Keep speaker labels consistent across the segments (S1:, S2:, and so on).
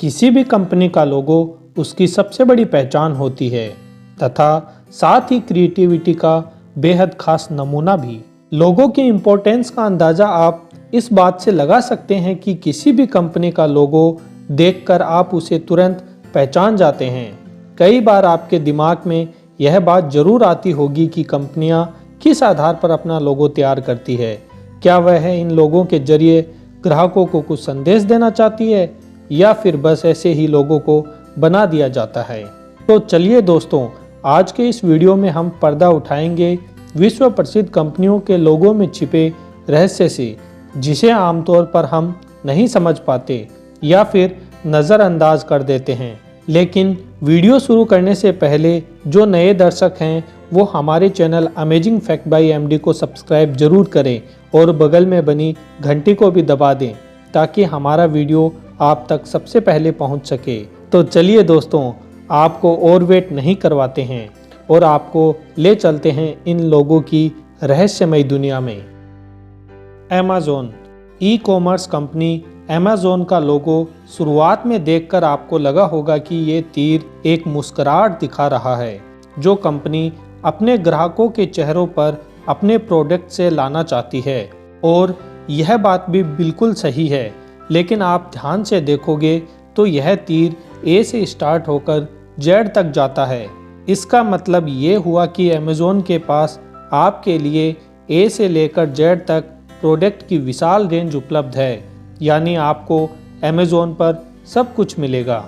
S1: किसी भी कंपनी का लोगो उसकी सबसे बड़ी पहचान होती है तथा साथ ही क्रिएटिविटी का बेहद खास नमूना भी। लोगो की इम्पोर्टेंस का अंदाज़ा आप इस बात से लगा सकते हैं कि किसी भी कंपनी का लोगो देखकर आप उसे तुरंत पहचान जाते हैं। कई बार आपके दिमाग में यह बात जरूर आती होगी कि कंपनियां किस आधार पर अपना लोगो तैयार करती है। क्या वह इन लोगों के जरिए ग्राहकों को कुछ संदेश देना चाहती है या फिर बस ऐसे ही लोगों को बना दिया जाता है। तो चलिए दोस्तों, आज के इस वीडियो में हम पर्दा उठाएंगे विश्व प्रसिद्ध कंपनियों के लोगों में छिपे रहस्य से, जिसे आमतौर पर हम नहीं समझ पाते या फिर नज़रअंदाज कर देते हैं। लेकिन वीडियो शुरू करने से पहले जो नए दर्शक हैं वो हमारे channel amazing fact bye MD को सब्सक्राइब जरूर करें और बगल में बनी घंटी को भी दबा दें ताकि हमारा वीडियो आप तक सबसे पहले पहुंच सके। तो चलिए दोस्तों, आपको और वेट नहीं करवाते हैं और आपको ले चलते हैं इन लोगों की रहस्यमय दुनिया में। Amazon e commerce company Amazon का लोगो शुरुआत में देखकर आपको लगा होगा कि ये तीर एक मुस्कुराहट दिखा रहा है जो कंपनी अपने ग्राहकों के चेहरों पर अपने प्रोडक्ट से लाना चाहती है। और यह बात भी बिल्कुल सही है, लेकिन आप ध्यान से देखोगे तो यह तीर ए से स्टार्ट होकर जेड तक जाता है। इसका मतलब ये हुआ कि अमेज़न के पास आपके लिए ए से लेकर जेड तक प्रोडक्ट की विशाल रेंज उपलब्ध है, यानी आपको अमेज़न पर सब कुछ मिलेगा।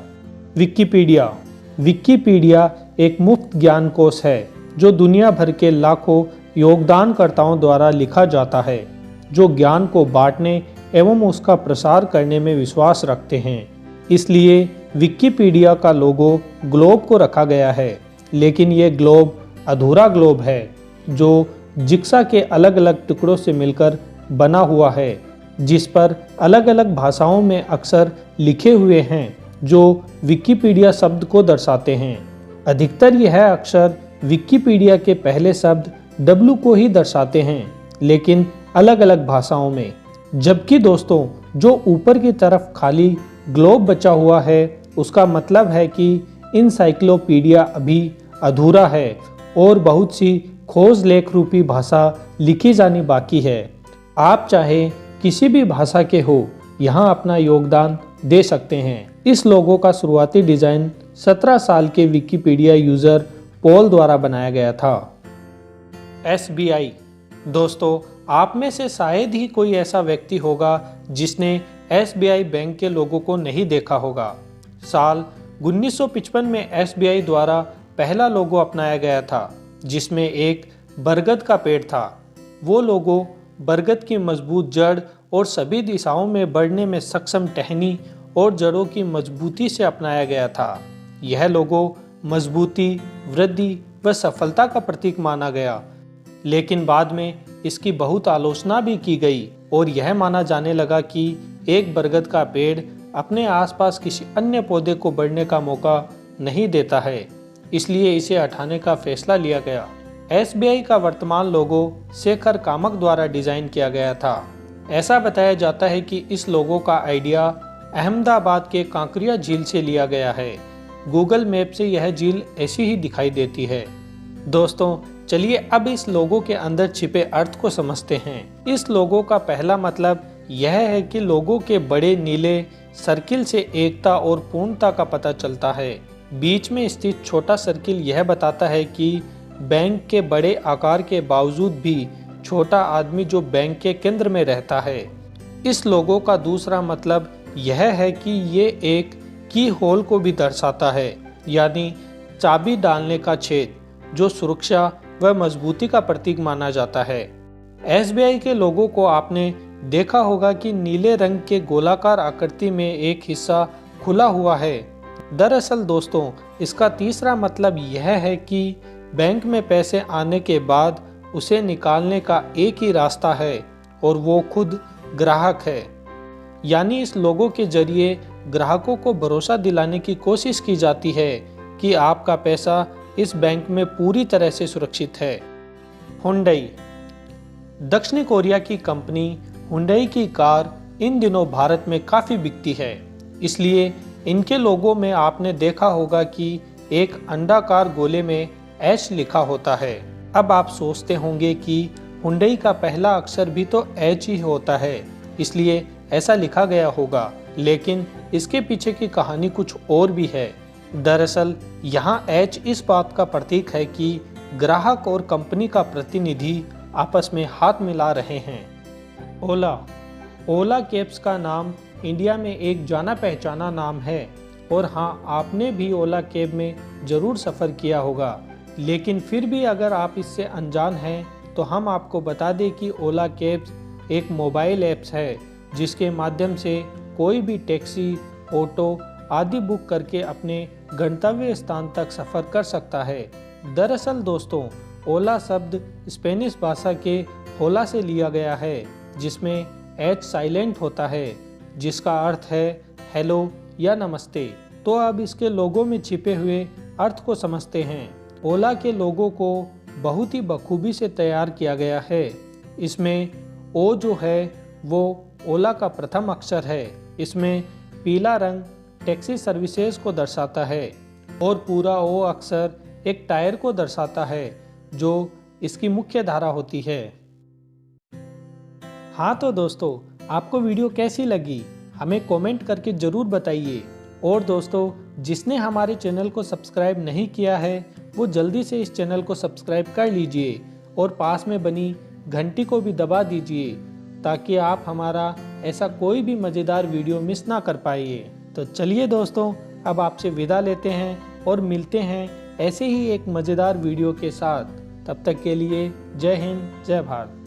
S1: विकिपीडिया एक मुफ्त ज्ञान कोश है जो दुनिया भर के लाखों योगदानकर्ताओं द्वारा लिखा जाता है जो ज्ञान को बांटने एवं उसका प्रसार करने में विश्वास रखते हैं। इसलिए विकिपीडिया का लोगो ग्लोब को रखा गया है, लेकिन ये ग्लोब अधूरा ग्लोब है जो जिक्सा के अलग अलग टुकड़ों से मिलकर बना हुआ है, जिस पर अलग अलग भाषाओं में अक्षर लिखे हुए हैं जो विकिपीडिया शब्द को दर्शाते हैं। अधिकतर यह अक्षर विकिपीडिया के पहले शब्द W को ही दर्शाते हैं, लेकिन अलग अलग भाषाओं में। जबकि दोस्तों, जो ऊपर की तरफ खाली ग्लोब बचा हुआ है उसका मतलब है कि इनसाइक्लोपीडिया अभी अधूरा है और बहुत सी खोज लेख रूपी भाषा लिखी जानी बाकी है। आप चाहे किसी भी भाषा के हो, यहाँ अपना योगदान दे सकते हैं। इस लोगो का शुरुआती डिज़ाइन 17 साल के विकिपीडिया यूज़र पॉल द्वारा बनाया गया था। SBI दोस्तों, आप में से शायद ही कोई ऐसा व्यक्ति होगा जिसने SBI बैंक के लोगों को नहीं देखा होगा। साल 1955 में SBI द्वारा पहला लोगो अपनाया गया था जिसमें एक बरगद का पेड़ था। वो लोगो बरगद की मजबूत जड़ और सभी दिशाओं में बढ़ने में सक्षम टहनी और जड़ों की मजबूती से अपनाया गया था। यह लोगो मजबूती, वृद्धि व सफलता का प्रतीक माना गया, लेकिन बाद में इसकी बहुत आलोचना भी की गई और यह माना जाने लगा कि एक बरगद का पेड़ अपने आसपास किसी अन्य पौधे को बढ़ने का मौका नहीं देता है, इसलिए इसे हटाने का फैसला लिया गया। SBI का वर्तमान लोगो शेखर कामत द्वारा डिजाइन किया गया था। ऐसा बताया जाता है कि इस लोगो का आइडिया अहमदाबाद के कांकरिया झील से लिया गया है। गूगल मैप से यह झील ऐसी ही दिखाई देती है। दोस्तों, चलिए अब इस लोगो के अंदर छिपे अर्थ को समझते हैं। इस लोगो का पहला मतलब यह है कि लोगो के बड़े नीले सर्किल से एकता और पूर्णता का पता चलता है। बीच में स्थित छोटा सर्किल यह बताता है कि बैंक के बड़े आकार के बावजूद भी छोटा आदमी जो बैंक के केंद्र में रहता है। इस लोगो का दूसरा मतलब यह है कि ये एक की होल को भी दर्शाता है, यानी चाबी डालने का छेद, जो सुरक्षा व मजबूती का प्रतीक माना जाता है। SBI के लोगो को आपने देखा होगा कि नीले रंग के गोलाकार आकृति में एक हिस्सा खुला हुआ है। दरअसल दोस्तों, इसका तीसरा मतलब यह है कि बैंक में पैसे आने के बाद उसे निकालने का एक ही रास्ता है और वो खुद ग्राहक है। यानी इस लोगो के जरिए ग्राहकों को भरोसा दिलाने की कोशिश की जाती है कि आपका पैसा इस बैंक में पूरी तरह से सुरक्षित है। हुंडई दक्षिण कोरिया की कंपनी हुंडई की कार इन दिनों भारत में काफ़ी बिकती है, इसलिए इनके लोगो में आपने देखा होगा कि एक अंडाकार गोले में एच लिखा होता है। अब आप सोचते होंगे कि हुंडई का पहला अक्षर भी तो एच ही होता है, इसलिए ऐसा लिखा गया होगा, लेकिन इसके पीछे की कहानी कुछ और भी है। दरअसल यहाँ एच इस बात का प्रतीक है कि ग्राहक और कंपनी का प्रतिनिधि आपस में हाथ मिला रहे हैं। ओला कैब्स का नाम इंडिया में एक जाना पहचाना नाम है, और हाँ, आपने भी ओला कैब में ज़रूर सफ़र किया होगा। लेकिन फिर भी अगर आप इससे अनजान हैं तो हम आपको बता दें कि ओला कैब्स एक मोबाइल ऐप्स है जिसके माध्यम से कोई भी टैक्सी, ऑटो आदि बुक करके अपने गंतव्य स्थान तक सफ़र कर सकता है। दरअसल दोस्तों, ओला शब्द स्पेनिश भाषा के होला से लिया गया है, जिसमें एच साइलेंट होता है, जिसका अर्थ है हेलो या नमस्ते। तो अब इसके लोगो में छिपे हुए अर्थ को समझते हैं। ओला के लोगो को बहुत ही बखूबी से तैयार किया गया है। इसमें ओ जो है वो ओला का प्रथम अक्षर है। इसमें पीला रंग टैक्सी सर्विसेज को दर्शाता है और पूरा ओ अक्षर एक टायर को दर्शाता है जो इसकी मुख्य धारा होती है। हाँ तो दोस्तों, आपको वीडियो कैसी लगी हमें कमेंट करके ज़रूर बताइए। और दोस्तों, जिसने हमारे चैनल को सब्सक्राइब नहीं किया है वो जल्दी से इस चैनल को सब्सक्राइब कर लीजिए और पास में बनी घंटी को भी दबा दीजिए ताकि आप हमारा ऐसा कोई भी मज़ेदार वीडियो मिस ना कर पाइए। तो चलिए दोस्तों, अब आपसे विदा लेते हैं और मिलते हैं ऐसे ही एक मज़ेदार वीडियो के साथ। तब तक के लिए जय हिंद, जय भारत।